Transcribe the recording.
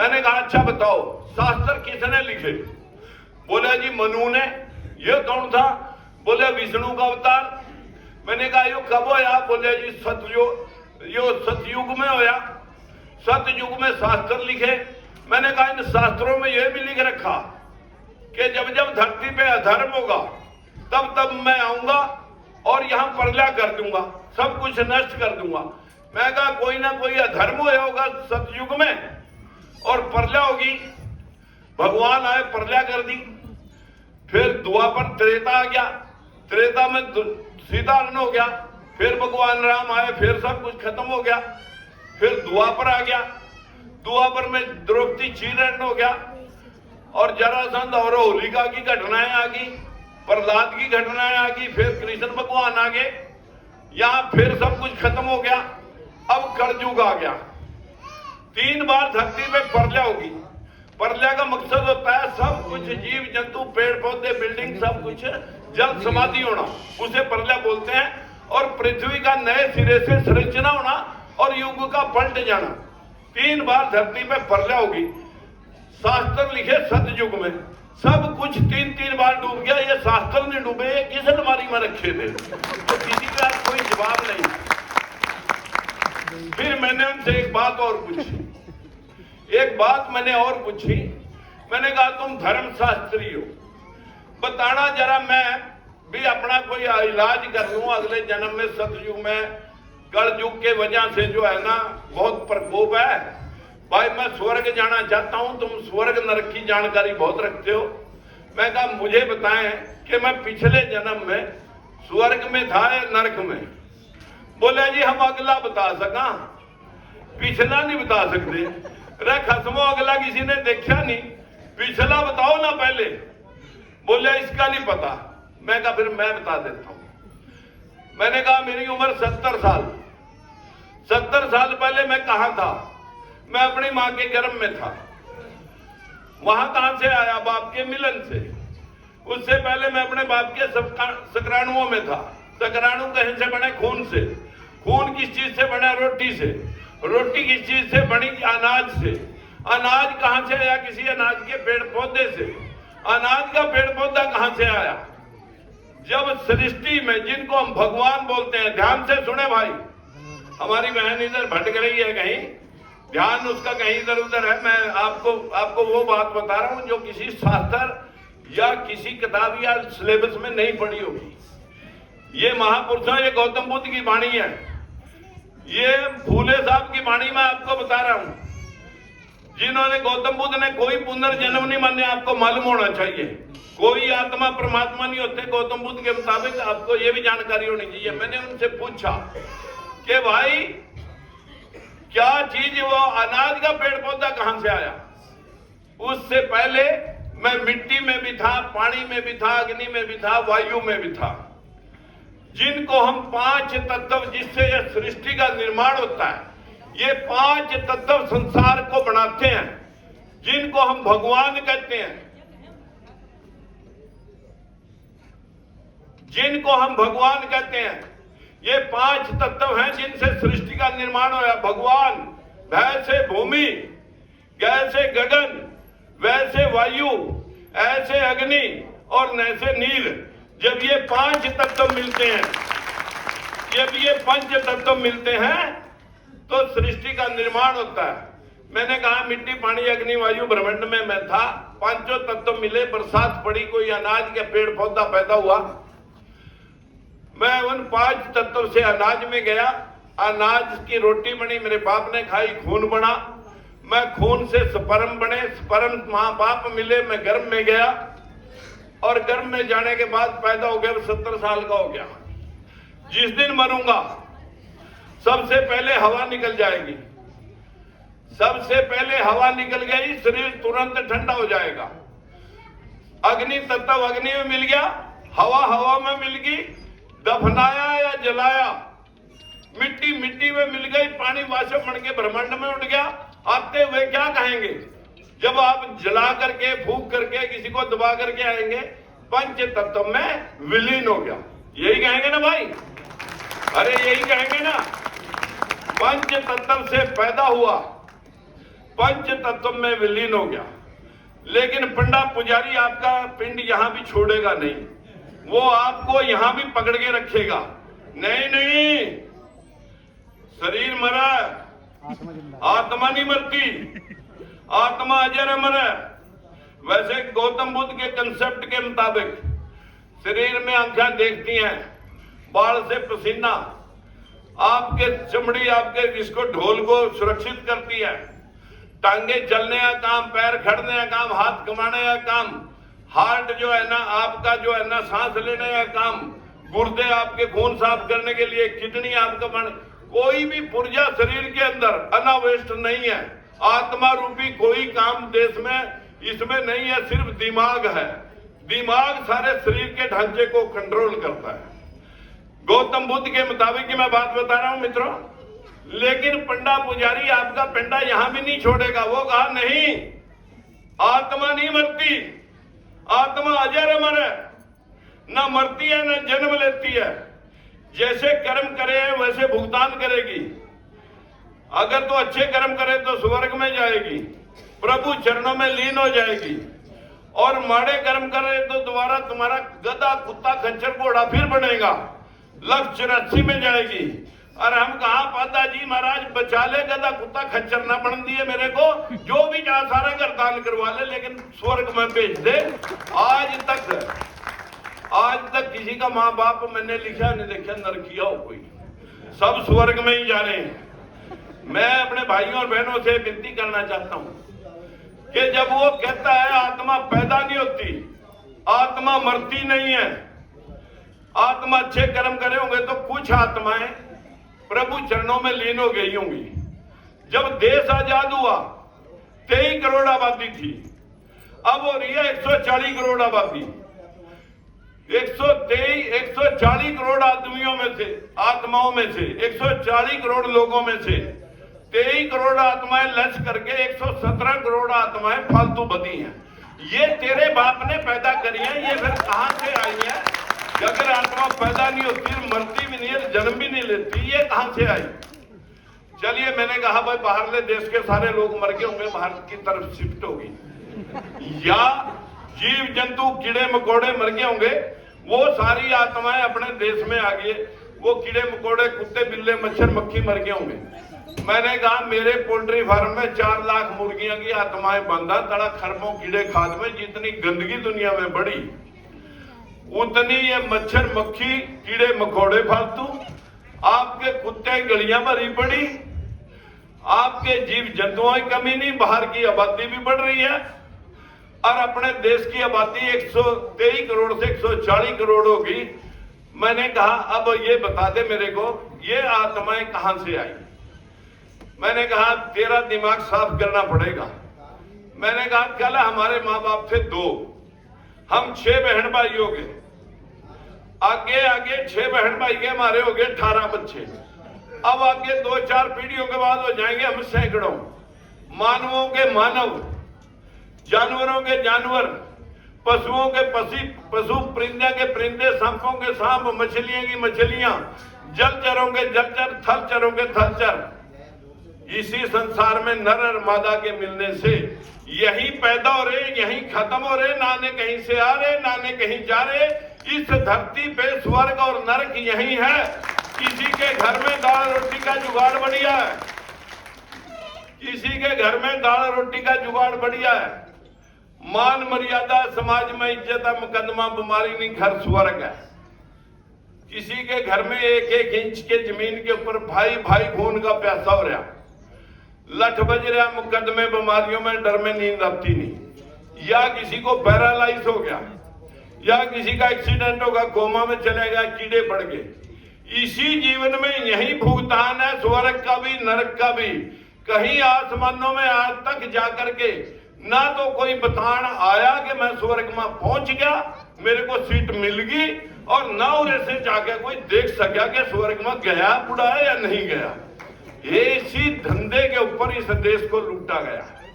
मैंने कहा अच्छा बताओ शास्त्र किसने लिखे? बोले जी मनु ने। ये कौन था? बोले विष्णु का अवतार। मैंने कहा यो कब होया? बोले जी सतयुग में होया। सतयुग में शास्त्र लिखे। मैंने कहा इन शास्त्रों में यह भी लिख रखा कि जब जब धरती पे अधर्म होगा तब तब मैं आऊंगा और यहां प्रलय कर दूंगा, सब कुछ नष्ट कर दूंगा। मैं कहा कोई ना कोई अधर्म हुआ होगा सतयुग में और प्रलय होगी। भगवान आए प्रलय कर दी। फिर द्वापर त्रेता आ गया, त्रेता में सीताहरण हो गया। फिर भगवान राम आए, फिर सब कुछ खत्म हो गया। फिर द्वापर आ गया, द्वापर में द्रौपदी चीरहरण हो गया और जरासंध और होलिका की घटनाएं आ गई, प्रहलाद की घटनाएं आ गई। फिर कृष्ण भगवान आ गए, यहां फिर सब कुछ खत्म हो गया। अब कलयुग आ गया। 3 बार धरती पे प्रलय होगी। प्रलय का मकसद होता है सब कुछ जीव जंतु पेड़ पौधे बिल्डिंग सब कुछ जल समाधि होना, उसे प्रलय बोलते हैं। और पृथ्वी का नए सिरे से संरचना होना और युग का पलट जाना। 3 बार धरती पे प्रलय होगी। शास्त्र लिखे सतयुग में सब कुछ 3-3 बार डूब गया। ये शास्त्र नहीं डूबे, ये किस अलमारी में रखे थे? तो किसी का कोई जवाब नहीं। फिर मैंने उनसे एक बात और पूछी। एक बात मैंने और पूछी। मैंने कहा तुम धर्मशास्त्री हो, बताना जरा मैं भी अपना कोई इलाज कर लूं अगले जन्म में। सतयुग में कलयुग के वजह से जो है ना बहुत प्रकोप है भाई, मैं स्वर्ग जाना चाहता हूं। तुम स्वर्ग नरक की जानकारी बहुत रखते हो। मैं कहा मुझे बताएं कि मैं पिछले जन्म में स्वर्ग में था या नरक में? बोले जी हम अगला बता सका, पिछला नहीं बता सकते। रे खसमो अगला किसी ने देखा नहीं, पिछला बताओ ना पहले। बोले इसका नहीं पता। मैं कहा फिर मैं बता देता हूं। मैंने कहा मेरी उम्र 70 साल। 70 साल पहले मैं कहां था? मैं अपनी मां के गर्भ में था। वहां कहां से आया? बाप के मिलन से। उससे पहले मैं अपने बाप के शुक्राणुओं में था। शुक्राणु कहीं से बने? खून से। खून किस चीज से बना? रोटी से। रोटी किस चीज से बनी? अनाज से। अनाज कहां से आया? किसी अनाज के पेड़ पौधे से। अनाज का पेड़ पौधा कहां से आया? जब सृष्टि में, जिनको हम भगवान बोलते हैं, ध्यान से सुने भाई, हमारी बहन इधर भटक रही है कहीं, ध्यान उसका कहीं इधर उधर है। मैं आपको वो बात बता रहा हूं जो किसी शास्त्र या किसी किताब या सिलेबस में नहीं पढ़ी होगी। ये महापुरुषों, ये गौतम बुद्ध की वाणी है। ये फूले साहब की वाणी मैं आपको बता रहा हूं, जिन्होंने गौतम बुद्ध ने कोई पुनर्जन्म नहीं माने। आपको मालूम होना चाहिए कोई आत्मा परमात्मा नहीं होते गौतम बुद्ध के मुताबिक। आपको ये भी जानकारी होनी चाहिए। मैंने उनसे पूछा कि भाई क्या चीज वो अनाज का पेड़ पौधा कहां से आया? उससे पहले मैं मिट्टी में भी था, पानी में भी था, अग्नि में भी था, वायु में भी था। जिनको हम 5 तत्व, जिससे यह सृष्टि का निर्माण होता है, ये 5 तत्व संसार को बनाते हैं, जिनको हम भगवान कहते हैं, जिनको हम भगवान कहते हैं। ये 5 तत्व हैं जिनसे सृष्टि का निर्माण होया। भगवान, वैसे भूमि, जैसे गगन, वैसे वायु, ऐसे अग्नि और नैसे नील। जब ये 5 तत्व मिलते हैं, जब ये 5 तत्व मिलते हैं तो सृष्टि का निर्माण होता है। मैंने कहा मिट्टी पानी अग्नि वायु ब्रह्मांड में मैं था, 5 तत्व मिले, बरसात पड़ी, कोई अनाज के पेड़ पौधा पैदा हुआ। मैं उन 5 तत्व से अनाज में गया, अनाज की रोटी बनी, मेरे बाप ने खाई, खून बना। मैं खून से स्पर्म बने, स्पर्म मां बाप मिले, मैं गर्भ में गया और गर्भ में जाने के बाद पैदा हो गया, 70 साल का हो गया। जिस दिन मरूंगा सबसे पहले हवा निकल जाएगी। सबसे पहले हवा निकल गई, शरीर तुरंत ठंडा हो जाएगा। अग्नि तत्व अग्नि में मिल गया, हवा हवा में मिल गई, दफनाया या जलाया, मिट्टी मिट्टी में मिल गई, पानी वाष्प बन के ब्रह्मांड में उठ गया। आते हुए क्या कहेंगे? जब आप जला करके फूंक करके किसी को दबा करके आएंगे, 5 तत्व में विलीन हो गया, यही कहेंगे ना भाई? अरे यही कहेंगे ना। 5 तत्व से पैदा हुआ, पंच तत्व में विलीन हो गया। लेकिन पंडा पुजारी आपका पिंड यहां भी छोड़ेगा नहीं, वो आपको यहां भी पकड़ के रखेगा। नहीं नहीं, शरीर मरा, आत्मा नहीं मरती, आत्मा अजर अमर है। वैसे गौतम बुद्ध के कंसेप्ट के मुताबिक शरीर में आंखें देखती हैं, बाल से पसीना, आपके चमड़ी आपके इसको ढोल को सुरक्षित करती है, टांगे चलने का काम, पैर खड़ने का काम, हाथ कमाने का काम, हार्ट जो है ना आपका जो है ना सांस लेने का काम, गुर्दे आपके खून साफ करने के लिए, किडनी आपका कोई भी पुर्जा शरीर के अंदर अनावेस्ट नहीं है। आत्मा रूपी कोई काम देश में इसमें नहीं है, सिर्फ दिमाग है। दिमाग सारे शरीर के ढांचे को कंट्रोल करता है। गौतम बुद्ध के मुताबिक की मैं बात बता रहा हूं मित्रों। लेकिन पंडा पुजारी आपका पिंडा यहां भी नहीं छोड़ेगा। वो कहा नहीं, आत्मा नहीं मरती, आत्मा अजर अमर है, ना मरती है ना जन्म लेती है। जैसे कर्म करे वैसे भुगतान करेगी। अगर तो अच्छे कर्म करे तो स्वर्ग में जाएगी, प्रभु चरणों में लीन हो जाएगी, और माड़े कर्म करे तो दोबारा तुम्हारा गधा कुत्ता खच्चर घोड़ा फिर बनेगा, लक्ष्य 84 में जाएगी। और हम कहा पादा जी महाराज बचा ले, गधा कुत्ता खच्चर ना बन दिए मेरे को, जो भी जहां सारा घर दान करवा ले, लेकिन स्वर्ग में भेज दे। आज तक किसी का माँ बाप मैंने लिखा नहीं देखा नरकिया हो कोई, सब स्वर्ग में ही जा रहे हैं। मैं अपने भाइयों और बहनों से विनती करना चाहता हूं कि जब वो कहता है आत्मा पैदा नहीं होती, आत्मा मरती नहीं है, आत्मा अच्छे कर्म करे होंगे तो कुछ आत्माएं प्रभु चरणों में लीन हो गई होंगी। जब देश आजाद हुआ 23 करोड़ आबादी थी, अब हो रही है 140 करोड़ आबादी। 140 करोड़ आदमियों में से, आत्माओं में से, 140 करोड़ लोगों में से 23 करोड़ आत्माएं लच करके 117 करोड़ आत्माएं फालतू बदी हैं। ये तेरे बाप ने पैदा करी है, ये फिर कहां से आई है? अगर आत्मा पैदा नहीं होती, मरती भी नहीं है, जन्म भी नहीं लेती, ये कहां से आई? चलिए, मैंने कहा भाई बाहरले देश के सारे लोग मर गए होंगे, भारत की तरफ शिफ्ट होगी, या जीव जंतु कीड़े मकोड़े मर गए होंगे, वो सारी आत्माएं अपने देश में आ गई, वो कीड़े मकोड़े कुत्ते बिल्ले मच्छर मक्खी मर गए होंगे। मैंने कहा मेरे पोल्ट्री फार्म में 4 लाख मुर्गियां की आत्माएं बंधा, तड़ा खरबों कीड़े खाद में, जितनी गंदगी दुनिया में बढ़ी उतनी ये मच्छर मक्खी कीड़े मकोड़े फालतू, आपके कुत्ते गलियां भरी पड़ी, आपके जीव जंतुओं की कमी नहीं, बाहर की आबादी भी बढ़ रही है, और अपने देश की आबादी 123 करोड़ से 140 करोड़ होगी। मैंने कहा अब ये बता दे मेरे को, ये आत्माएं कहां से आई? मैंने कहा तेरा दिमाग साफ करना पड़ेगा। मैंने कहा कल हमारे माँ बाप थे 2, हम 6 बहन भाई हो गए, आगे आगे 6 बहन भाई के हमारे हो गए 18 बच्चे। अब आगे 2-4 पीढ़ियों के बाद हो जाएंगे हम सैकड़ों। मानवों के मानव, जानवरों के जानवर, पशुओं के पशु, परिंदे के परिंदे, सांपों के सांप, मछलियों की मछलियां, जलचरों के जलचर, थलचरों के थलचर। इसी संसार में नर और मादा के मिलने से यही पैदा हो रहे, यही खत्म हो रहे, ना ने कहीं से आ रहे, ना ने कहीं जा रहे। इस धरती पे स्वर्ग और नरक यही है। किसी के घर में दाल रोटी का जुगाड़ बढ़िया है, किसी के घर में दाल रोटी का जुगाड़ बढ़िया है, मान मर्यादा, समाज में इज्जत, मुकदमा, बीमारी नहीं, घर स्वर्ग है। किसी के घर में 1-1 इंच के जमीन के ऊपर भाई भाई खून का प्यासा हो रहा, लठ बज रहा, मुकदमे, बीमारियों में, डर में नींद आती नहीं, या किसी को पैरालाइज हो गया, या किसी का एक्सीडेंट होगा, कोमा में चले गया, कीड़े पड़ गए। इसी जीवन में यही भुगतान है, स्वर्ग का भी नरक का भी। कहीं आसमानों में आज तक जाकर के ना तो कोई बतान आया कि मैं स्वर्ग में पहुंच गया, मेरे को सीट मिल गई, और ना उरे से जाके कोई देख सका कि स्वर्ग में गया बुढ़ा है या नहीं गया। ये इसी धंधे के ऊपर इस देश को लूटा गया।